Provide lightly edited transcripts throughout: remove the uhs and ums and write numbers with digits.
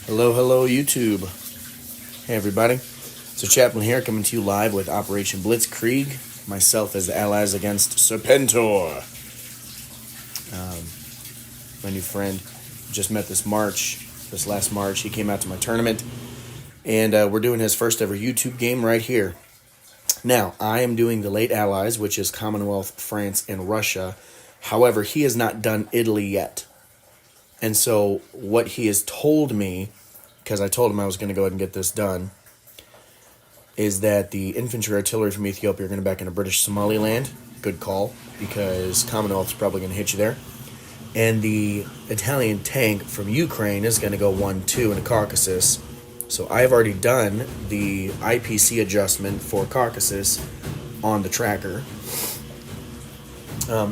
Hello, hello, YouTube. Hey, everybody. So Chaplain here, coming to you live with Operation Blitzkrieg. Myself as the allies against Serpentor. My new friend just met this last March. He came out to my tournament, and we're doing his first ever YouTube game right here. Now, I am doing the late allies, which is Commonwealth, France, and Russia. However, he has not done Italy yet. And so what he has told me, because I told him I was going to go ahead and get this done, is that the infantry artillery from Ethiopia are going to back into British Somaliland. Good call, because Commonwealth's probably going to hit you there. And the Italian tank from Ukraine is going to go 1-2 in the Caucasus. So I've already done the IPC adjustment for Caucasus on the tracker.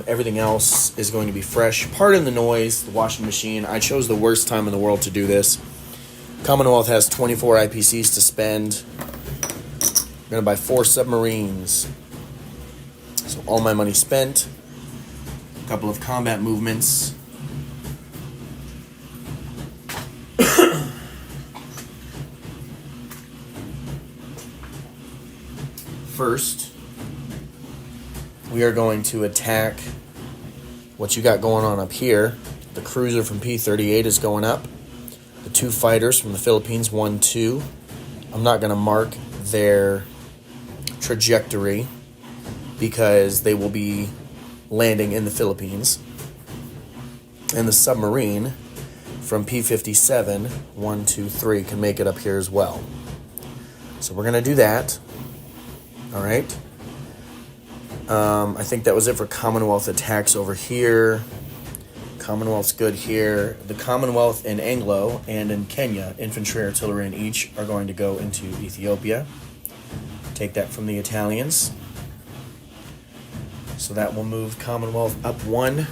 Everything else is going to be fresh. Pardon the noise, the washing machine. I chose the worst time in the world to do this. Commonwealth has 24 IPCs to spend. I'm going to buy 4 submarines. So all my money spent. A couple of combat movements. First, we are going to attack what you got going on up here. The cruiser from P-38 is going up. The 2 fighters from the Philippines, 1-2. I'm not going to mark their trajectory because they will be landing in the Philippines. And the submarine from P-57, 1, 2, 3, can make it up here as well. So we're going to do that. All right. I think that was it for Commonwealth attacks over here. Commonwealth's good here. The Commonwealth in Anglo and in Kenya, infantry artillery in each, are going to go into Ethiopia. Take that from the Italians. So that will move Commonwealth up 1.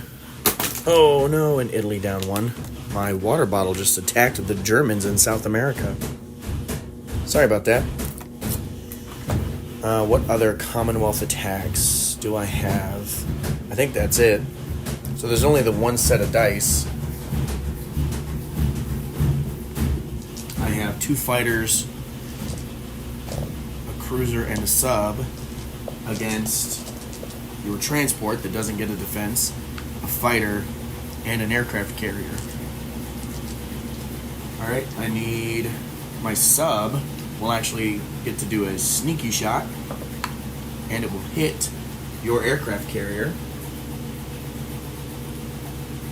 Oh no, and Italy down 1. My water bottle just attacked the Germans in South America. Sorry about that. What other Commonwealth attacks do I have? I think that's it. So there's only the 1 set of dice. I have 2 fighters, a cruiser, and a sub against your transport that doesn't get a defense, a fighter, and an aircraft carrier. Alright, I need my sub. Will actually get to do a sneaky shot, and it will hit your aircraft carrier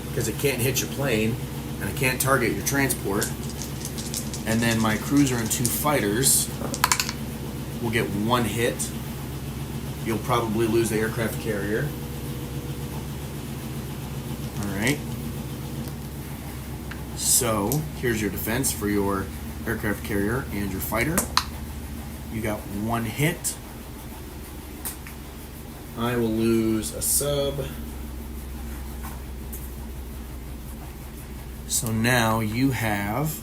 because it can't hit your plane and it can't target your transport. And then my cruiser and 2 fighters will get 1 hit. You'll probably lose the aircraft carrier. Alright, so here's your defense for your aircraft carrier and your fighter. You got 1 hit. I will lose a sub. So now you have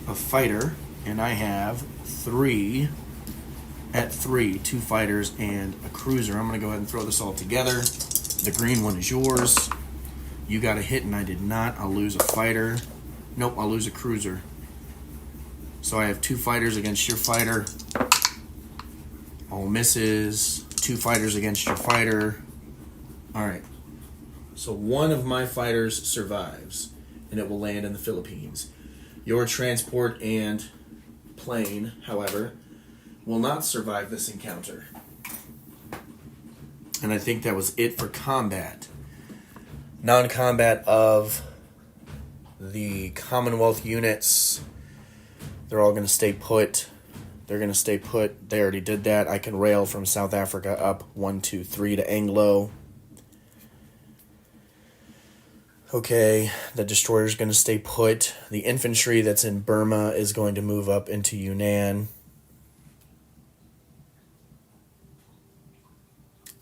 a fighter, and I have 3 at 3, 2 fighters and a cruiser. I'm going to go ahead and throw this all together. The green one is yours. You got a hit and I did not. I'll lose a fighter. Nope, I'll lose a cruiser. So I have 2 fighters against your fighter. All misses. 2 fighters against your fighter. Alright. So 1 of my fighters survives, and it will land in the Philippines. Your transport and plane, however, will not survive this encounter. And I think that was it for combat. Non-combat of the Commonwealth units. They're all going to stay put. They're going to stay put. They already did that. I can rail from South Africa up 1, 2, 3 to Anglo. Okay, the destroyer's going to stay put. The infantry that's in Burma is going to move up into Yunnan.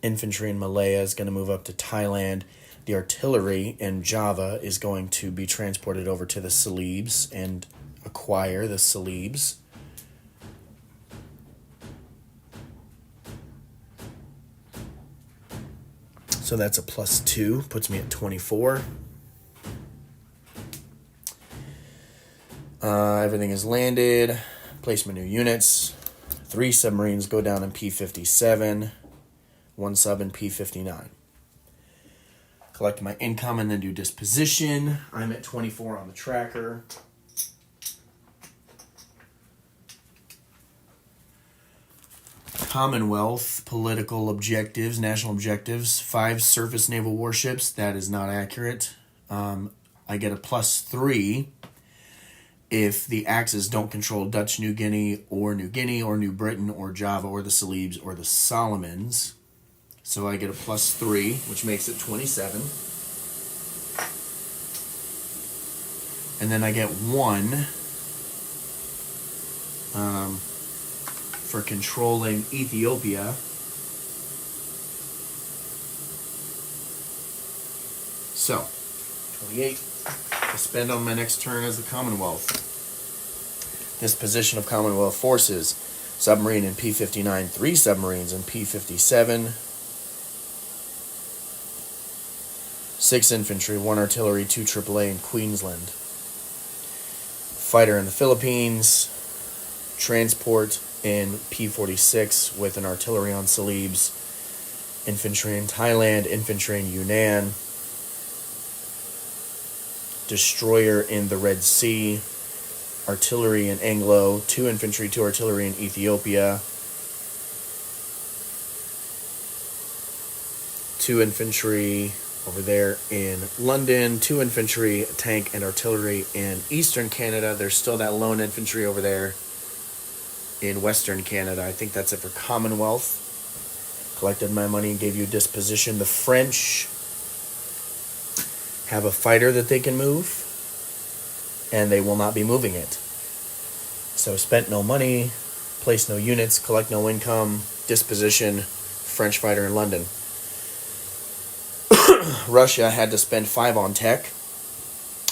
Infantry in Malaya is going to move up to Thailand. The artillery in Java is going to be transported over to the Celebes and acquire the Celebes. So that's a +2, puts me at 24. Everything is landed. Place my new units. 3 submarines go down in P57. 1 sub in P59. Collect my income and then do disposition. I'm at 24 on the tracker. Commonwealth, political objectives, national objectives. 5 surface naval warships. That is not accurate. I get a +3 if the Axis don't control Dutch New Guinea or New Britain or Java or the Celebes or the Solomons. So I get a +3, which makes it 27. And then I get 1 for controlling Ethiopia. So, 28 to spend on my next turn as the Commonwealth. Disposition of Commonwealth forces. Submarine in P59, 3 submarines in P57. 6 infantry, 1 artillery, 2 AAA in Queensland. Fighter in the Philippines. Transport in P46 with an artillery on Celebes. Infantry in Thailand, infantry in Yunnan. Destroyer in the Red Sea. Artillery in Anglo. 2 infantry, 2 artillery in Ethiopia. 2 infantry over there in London, 2 infantry, a tank, and artillery in Eastern Canada. There's still that lone infantry over there in Western Canada. I think that's it for Commonwealth. Collected my money and gave you disposition. The French have a fighter that they can move, and they will not be moving it. So spent no money, placed no units, collect no income, disposition, French fighter in London. Russia had to spend 5 on tech,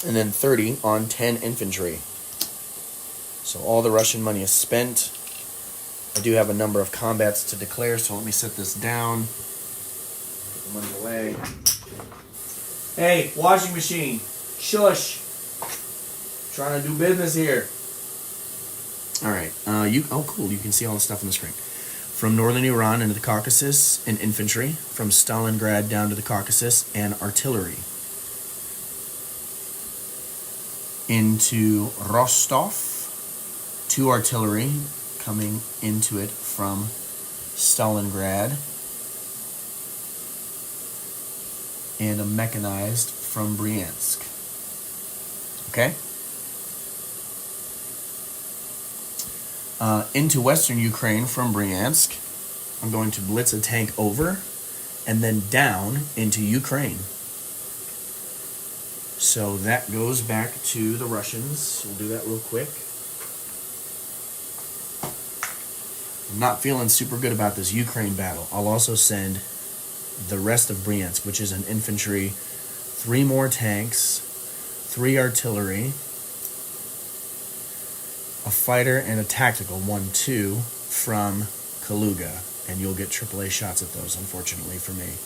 and then 30 on 10 infantry. So all the Russian money is spent. I do have a number of combats to declare, so let me set this down. Put the money away. Hey, washing machine. Shush. Trying to do business here. Alright. Cool. You can see all the stuff on the screen. From northern Iran into the Caucasus, and infantry. From Stalingrad down to the Caucasus, and artillery. Into Rostov. 2 artillery coming into it from Stalingrad. And a mechanized from Bryansk. Okay? Into western Ukraine from Bryansk. I'm going to blitz a tank over and then down into Ukraine. So that goes back to the Russians. We'll do that real quick. I'm not feeling super good about this Ukraine battle. I'll also send the rest of Bryansk, which is an infantry, 3 more tanks, 3 artillery, a fighter, and a tactical 1-2 from Kaluga. And you'll get AAA shots at those, unfortunately for me.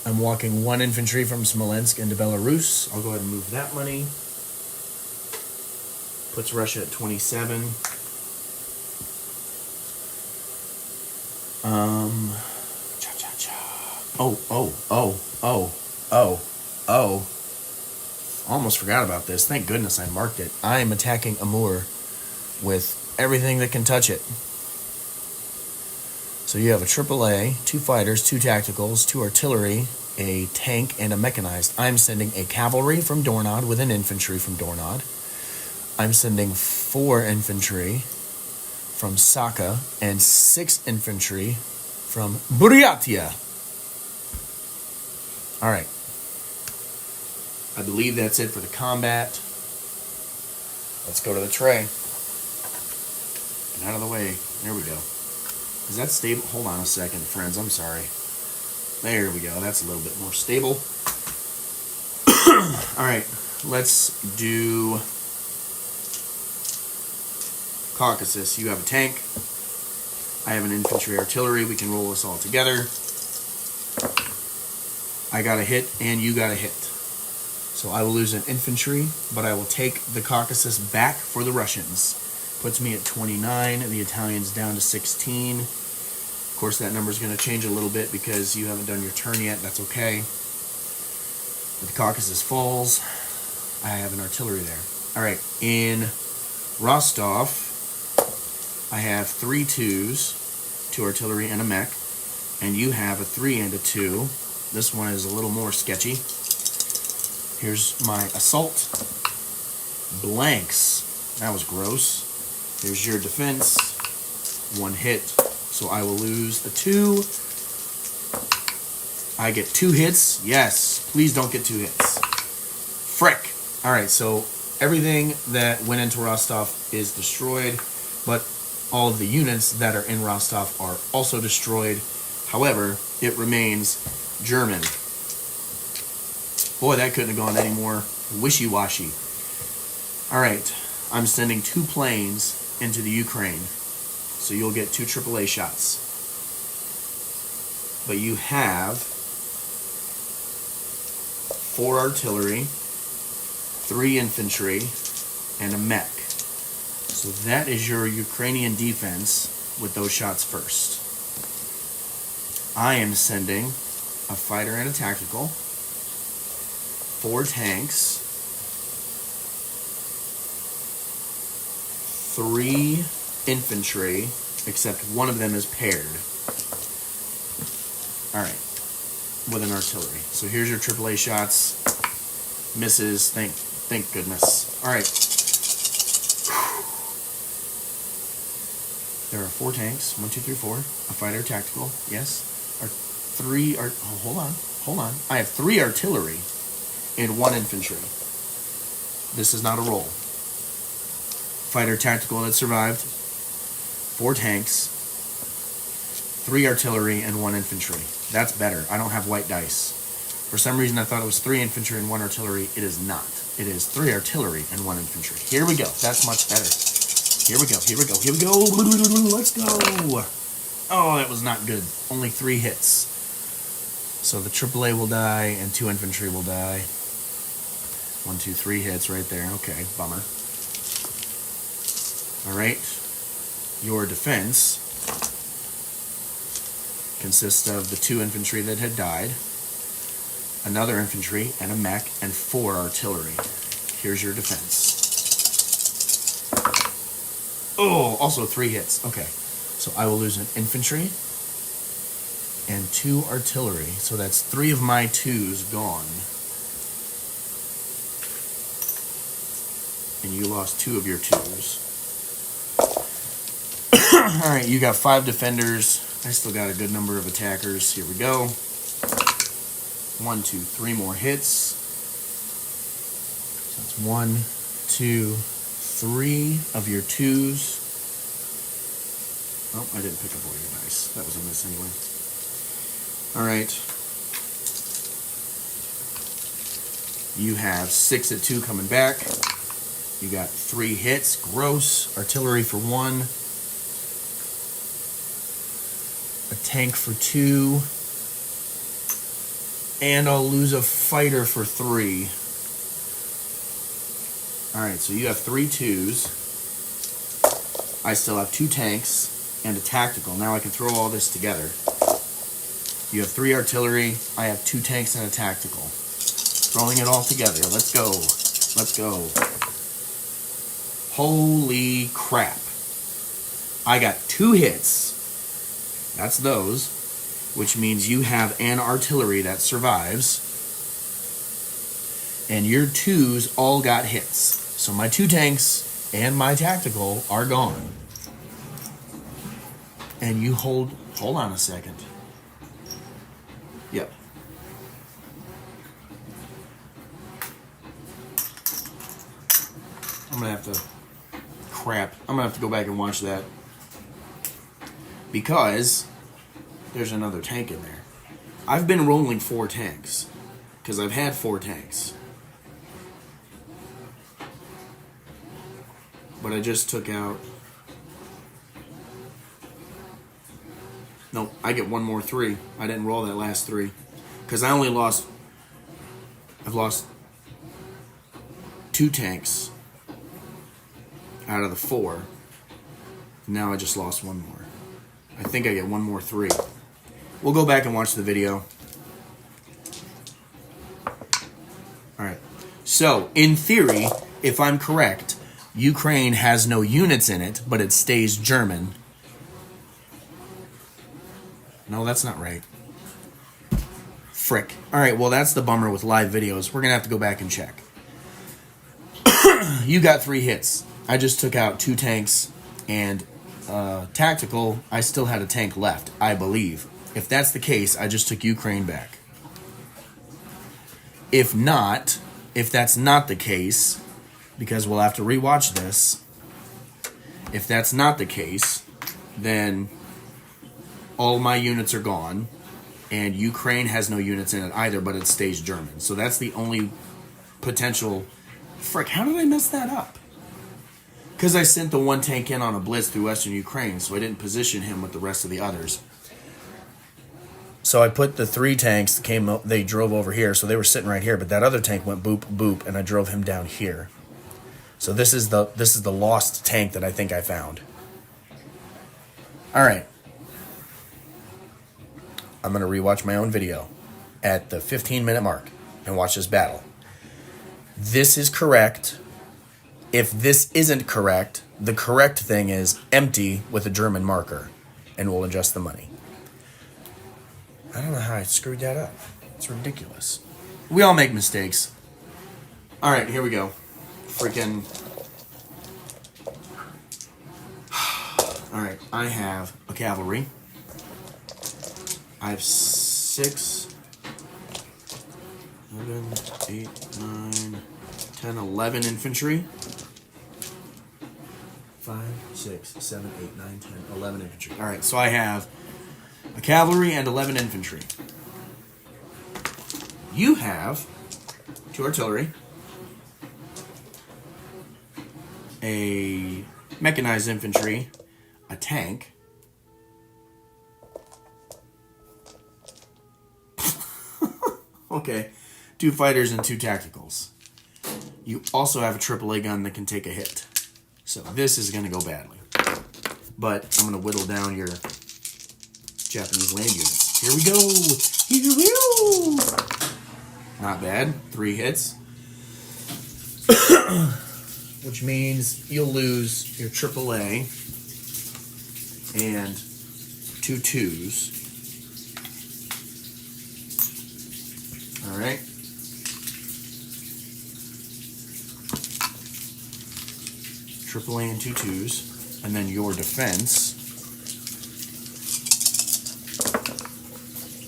I'm walking 1 infantry from Smolensk into Belarus. I'll go ahead and move that money. Puts Russia at 27. Almost forgot about this. Thank goodness I marked it. I am attacking Amur with everything that can touch it. So you have a AAA, 2 fighters, 2 tacticals, 2 artillery, a tank, and a mechanized. I'm sending a cavalry from Dornod with an infantry from Dornod. I'm sending 4 infantry from Saka and 6 infantry from Buryatia. All right. I believe that's it for the combat. Let's go to the tray. Get out of the way. There we go. Is that stable? Hold on a second, friends. I'm sorry. There we go. That's a little bit more stable. All right. Let's do Caucasus. You have a tank. I have an infantry artillery. We can roll this all together. I got a hit and you got a hit. So I will lose an infantry, but I will take the Caucasus back for the Russians. Puts me at 29, and the Italians down to 16. Of course, that number is going to change a little bit because you haven't done your turn yet. That's okay. But the Caucasus falls. I have an artillery there. All right, in Rostov, I have 3 2s, 2 artillery and a mech, and you have a 3 and a 2. This one is a little more sketchy. Here's my assault. Blanks. That was gross. Here's your defense. 1 hit. So I will lose a 2. I get 2 hits. Yes. Please don't get 2 hits. Frick. Alright, so everything that went into Rostov is destroyed, but all of the units that are in Rostov are also destroyed. However, it remains German. Boy, that couldn't have gone any more wishy-washy. Alright, I'm sending 2 planes into the Ukraine. So you'll get 2 AAA shots. But you have 4 artillery, 3 infantry, and a mech. So that is your Ukrainian defense with those shots first. I am sending a fighter and a tactical, 4 tanks, 3 infantry, except one of them is paired. Alright, with an artillery. So here's your AAA shots. Misses, thank goodness. Alright. There are 4 tanks. 1, 2, 3, 4. A fighter, tactical. Yes. Hold on. I have 3 artillery and 1 infantry. This is not a roll. Fighter, tactical that survived. 4 tanks. 3 artillery and 1 infantry. That's better. I don't have white dice. For some reason I thought it was 3 infantry and 1 artillery. It is not. It is 3 artillery and 1 infantry. Here we go. That's much better. Here we go. Let's go. Oh, that was not good. Only 3 hits. So the AAA will die and 2 infantry will die. 1, 2, 3 hits right there. Okay, bummer. Alright. Your defense consists of the 2 infantry that had died, another infantry, and a mech, and 4 artillery. Here's your defense. Oh, also 3 hits. Okay. So I will lose an infantry and 2 artillery. So that's 3 of my 2s gone. And you lost 2 of your 2s. Alright, you got 5 defenders. I still got a good number of attackers. Here we go. 1, 2, 3 more hits. So it's 1, 2, 3 of your 2s. Oh, I didn't pick up all your dice. That was a miss anyway. Alright. You have 6 at 2 coming back. You got 3 hits. Gross. Artillery for 1. A tank for 2. And I'll lose a fighter for 3. Alright, so you have 3 2s. I still have 2 tanks and a tactical. Now I can throw all this together. You have 3 artillery. I have 2 tanks and a tactical. Throwing it all together. Let's go. Let's go. Holy crap. I got 2 hits. That's those. Which means you have an artillery that survives. And your 2s all got hits. So my 2 tanks and my tactical are gone. And you hold on a second. Yep. I'm gonna have to go back and watch that. Because there's another tank in there. I've been rolling 4 tanks. Because I've had 4 tanks. But I just took out... Nope, I get 1 more 3. I didn't roll that last 3. Because I only lost... I've lost 2 tanks out of the 4. Now I just lost 1 more. I think I get 1 more 3. We'll go back and watch the video. Alright. So, in theory, if I'm correct, Ukraine has no units in it, but it stays German. No, that's not right. Frick. Alright, well, that's the bummer with live videos. We're going to have to go back and check. You got 3 hits. I just took out 2 tanks and tactical. I still had a tank left, I believe. If that's the case, I just took Ukraine back. If not, if that's not the case, because we'll have to rewatch this, if that's not the case, then all my units are gone, and Ukraine has no units in it either, but it stays German. So that's the only potential... Frick, how did I mess that up? Because I sent the 1 tank in on a blitz through western Ukraine, so I didn't position him with the rest of the others. So I put the 3 tanks, they drove over here, so they were sitting right here, but that other tank went boop, boop, and I drove him down here. So this is the lost tank that I think I found. Alright. I'm going to rewatch my own video at the 15-minute mark and watch this battle. This is correct. If this isn't correct, the correct thing is empty with a German marker, and we'll adjust the money. I don't know how I screwed that up. It's ridiculous. We all make mistakes. All right, here we go. Freaking... All right, I have a cavalry. I have 6... 7, 8, 9, 10, 11 infantry. 5, 6, 7, 8, 9, 10, 11 infantry. All right, so I have a cavalry and 11 infantry. You have 2 artillery, a mechanized infantry, a tank, okay, 2 fighters and 2 tacticals. You also have a AAA gun that can take a hit. So this is going to go badly. But I'm going to whittle down your Japanese land units. Here we go. Here we go. Not bad. 3 hits. Which means you'll lose your AAA and 2 2s. All right. AAA and 2 2s, and then your defense.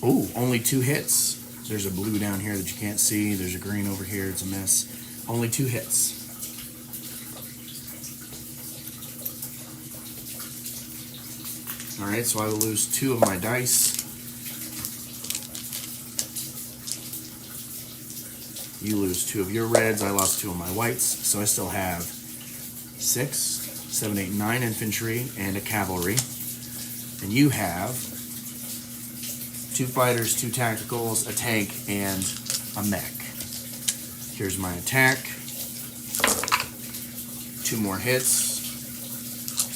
Oh, only 2 hits. There's a blue down here that you can't see. There's a green over here. It's a mess. Only 2 hits. All right, so I will lose 2 of my dice. You lose 2 of your reds. I lost 2 of my whites, so I still have 6, 7, 8, 9 infantry and a cavalry. And you have 2 fighters, 2 tacticals, a tank, and a mech. Here's my attack. 2 more hits.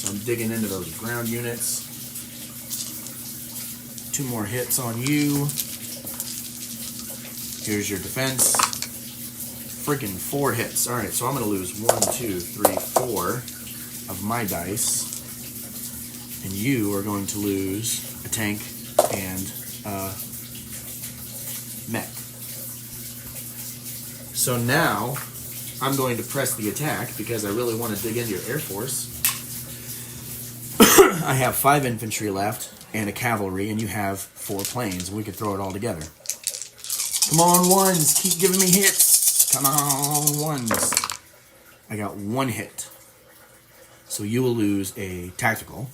So I'm digging into those ground units. 2 more hits on you. Here's your defense. Freaking 4 hits. Alright, so I'm going to lose 1, 2, 3, 4 of my dice. And you are going to lose a tank and a mech. So now, I'm going to press the attack because I really want to dig into your Air Force. I have 5 infantry left and a cavalry, and you have 4 planes. We could throw it all together. Come on, ones. Keep giving me hits. Come on, ones. I got 1 hit. So you will lose a tactical.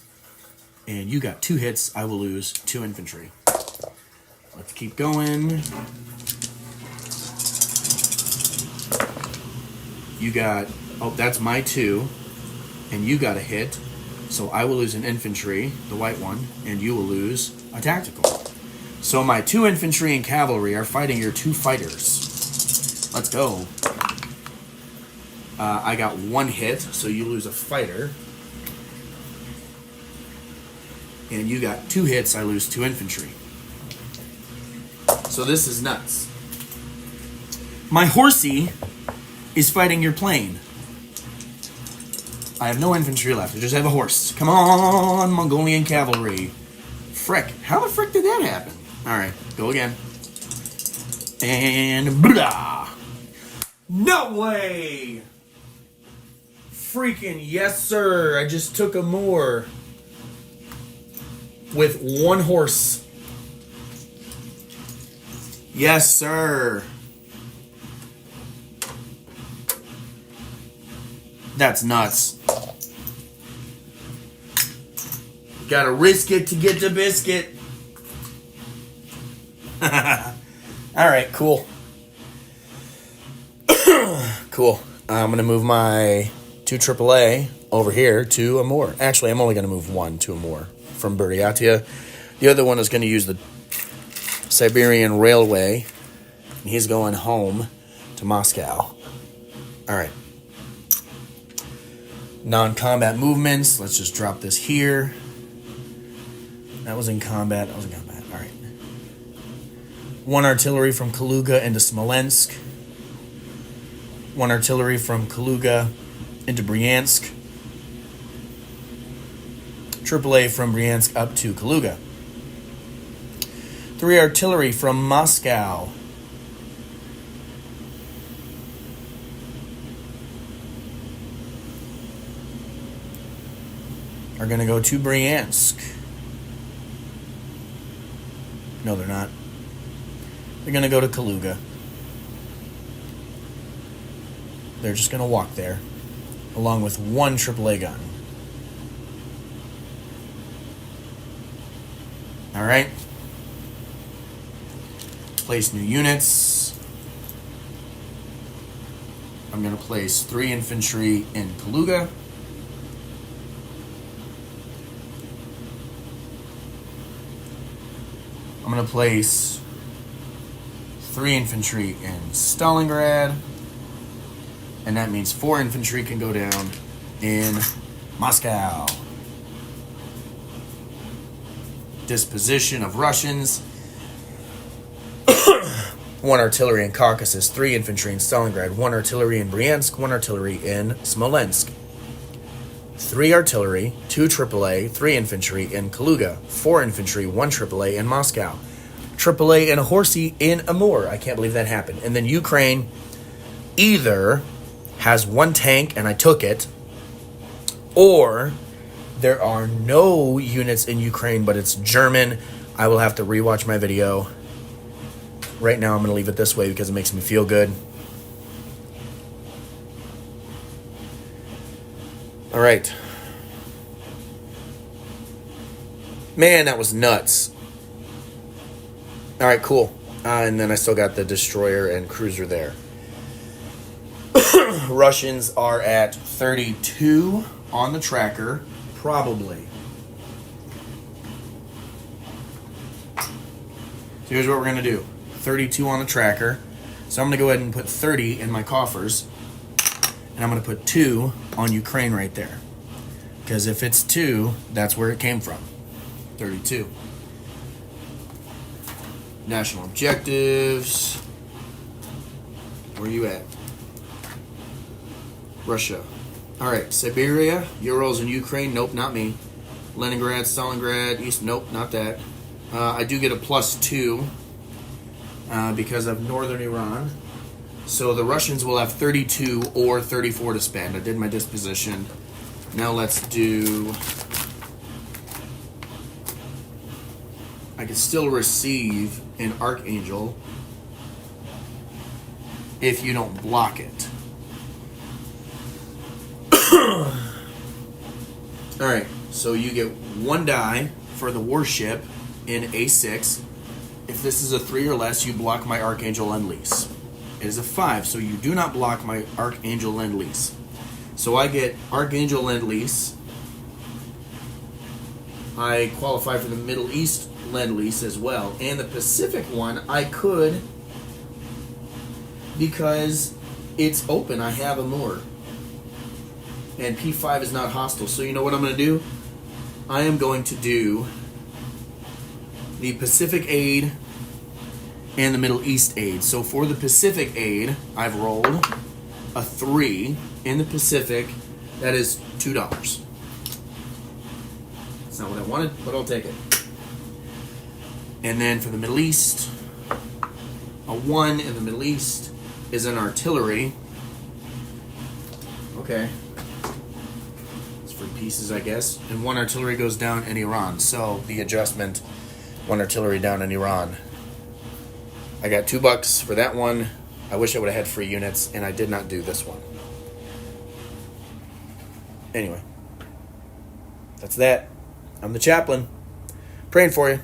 And you got 2 hits. I will lose 2 infantry. Let's keep going. You got... Oh, that's my 2. And you got a hit. So I will lose an infantry, the white one. And you will lose a tactical. So my 2 infantry and cavalry are fighting your 2 fighters. Let's go. I got 1 hit, so you lose a fighter. And you got 2 hits, I lose 2 infantry. So this is nuts. My horsey is fighting your plane. I have no infantry left. I just have a horse. Come on, Mongolian cavalry. Frick. How the frick did that happen? Alright, go again. And blah! No way! Freaking yes, sir. I just took a Moor with 1 horse. Yes, sir. That's nuts. Gotta risk it to get the biscuit. Alright, cool. Cool. I'm going to move my 2 AAA over here to a Moor. Actually, I'm only going to move 1 to a Moor from Buryatia. The other one is going to use the Siberian Railway. And he's going home to Moscow. Alright. Non-combat movements. Let's just drop this here. That was in combat. That was in combat. Alright. 1 artillery from Kaluga into Smolensk. 1 artillery from Kaluga into Bryansk. AAA from Bryansk up to Kaluga. 3 artillery from Moscow. Are going to go to Bryansk. No, they're not. They're going to go to Kaluga. They're just going to walk there, along with 1 AAA gun. All right. Place new units. I'm going to place 3 infantry in Kaluga. I'm going to place 3 infantry in Stalingrad. And that means 4 infantry can go down in Moscow. Disposition of Russians. 1 artillery in Caucasus, 3 infantry in Stalingrad, 1 artillery in Bryansk, 1 artillery in Smolensk. 3 artillery, 2 AAA, 3 infantry in Kaluga, 4 infantry, 1 AAA in Moscow. AAA and a horsey in Amur. I can't believe that happened. And then Ukraine either has 1 tank and I took it, or there are no units in Ukraine, but it's German. I will have to rewatch my video. Right now I'm going to leave it this way because it makes me feel good. All right. Man, that was nuts. All right, cool. And then I still got the destroyer and cruiser there. Russians are at 32 on the tracker, probably. So here's what we're going to do. 32 on the tracker. So I'm going to go ahead and put 30 in my coffers. And I'm going to put 2 on Ukraine right there. Because if it's 2, that's where it came from. 32. National objectives. Where are you at? Russia. Alright, Siberia, Urals, and Ukraine. Nope, not me. Leningrad, Stalingrad, East. Nope, not that. I do get a +2 because of northern Iran. So the Russians will have 32 or 34 to spend. I did my disposition. Now let's do... I can still receive an Archangel if you don't block it. Alright, so you get 1 die for the warship in A6. If this is a 3 or less, you block my Archangel Lend-Lease. It is a 5, so you do not block my Archangel Lend-Lease. So I get Archangel Lend-Lease. I qualify for the Middle East Lend-Lease as well. And the Pacific one, I could, because it's open. I have a Moor. And P5 is not hostile. So you know what I'm going to do? I am going to do the Pacific aid and the Middle East aid. So for the Pacific aid, I've rolled a 3 in the Pacific. That is $2. That's not what I wanted, but I'll take it. And then for the Middle East, a 1 in the Middle East is an artillery. Okay. It's for pieces, I guess. And 1 artillery goes down in Iran. So the adjustment, 1 artillery down in Iran. I got $2 for that one. I wish I would have had free units, and I did not do this one. Anyway, that's that. I'm the chaplain. Praying for you.